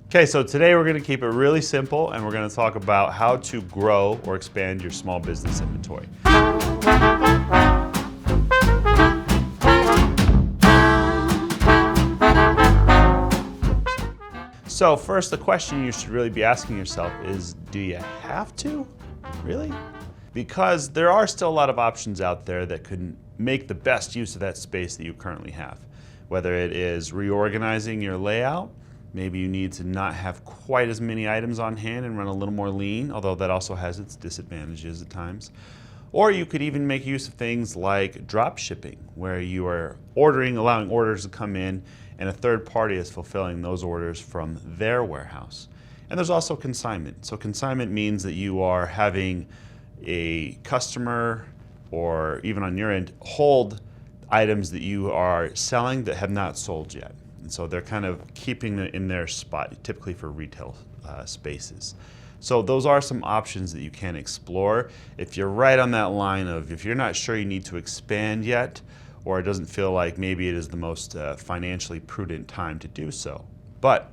Okay, so today we're going to keep it really simple and we're going to talk about how to grow or expand your small business inventory. So first, the question you should really be asking yourself is, do you have to? Really? Because there are still a lot of options out there that could make the best use of that space that you currently have. Whether it is reorganizing your layout, maybe you need to not have quite as many items on hand and run a little more lean, although that also has its disadvantages at times. Or you could even make use of things like drop shipping, where you are allowing orders to come in and a third party is fulfilling those orders from their warehouse. And there's also consignment. So consignment means that you are having a customer or even on your end hold items that you are selling that have not sold yet. And so they're kind of keeping it in their spot, typically for retail spaces. So those are some options that you can explore. If you're right on that line of if you're not sure you need to expand yet, or it doesn't feel like maybe it is the most financially prudent time to do so. But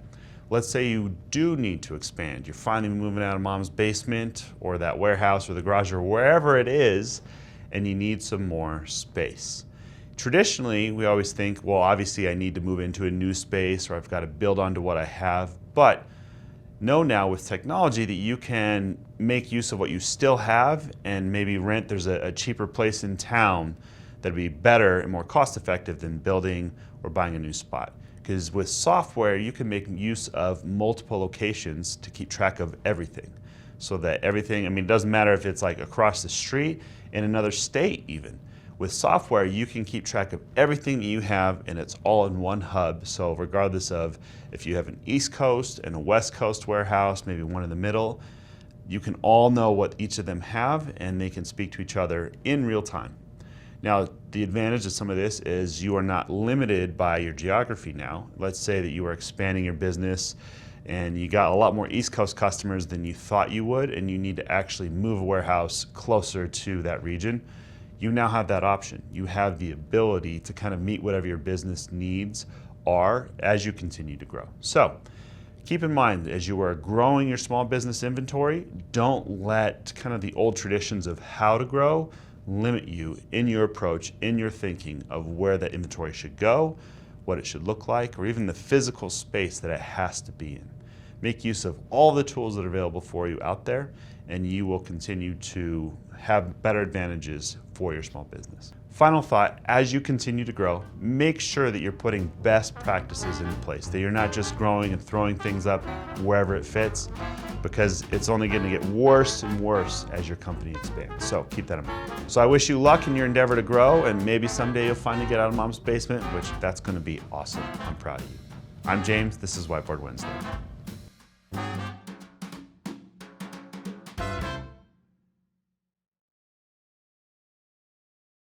let's say you do need to expand. You're finally moving out of mom's basement or that warehouse or the garage or wherever it is, and you need some more space. Traditionally, we always think, well, obviously I need to move into a new space or I've got to build onto what I have. But know now with technology that you can make use of what you still have and maybe rent. There's a cheaper place in town that'd be better and more cost effective than building or buying a new spot. Because with software, you can make use of multiple locations to keep track of everything. So that everything, it doesn't matter if it's like across the street, in another state even. With software, you can keep track of everything that you have and it's all in one hub. So regardless of if you have an East Coast and a West Coast warehouse, maybe one in the middle, you can all know what each of them have and they can speak to each other in real time. Now, the advantage of some of this is you are not limited by your geography now. Let's say that you are expanding your business and you got a lot more East Coast customers than you thought you would and you need to actually move a warehouse closer to that region. You now have that option. You have the ability to kind of meet whatever your business needs are as you continue to grow. So keep in mind, as you are growing your small business inventory, don't let kind of the old traditions of how to grow limit you in your approach, in your thinking of where that inventory should go, what it should look like, or even the physical space that it has to be in. Make use of all the tools that are available for you out there, and you will continue to have better advantages for your small business. Final thought, as you continue to grow, make sure that you're putting best practices into place, that you're not just growing and throwing things up wherever it fits, because it's only going to get worse and worse as your company expands. So keep that in mind. So I wish you luck in your endeavor to grow, and maybe someday you'll finally get out of mom's basement, which that's going to be awesome. I'm proud of you. I'm James, this is Whiteboard Wednesday.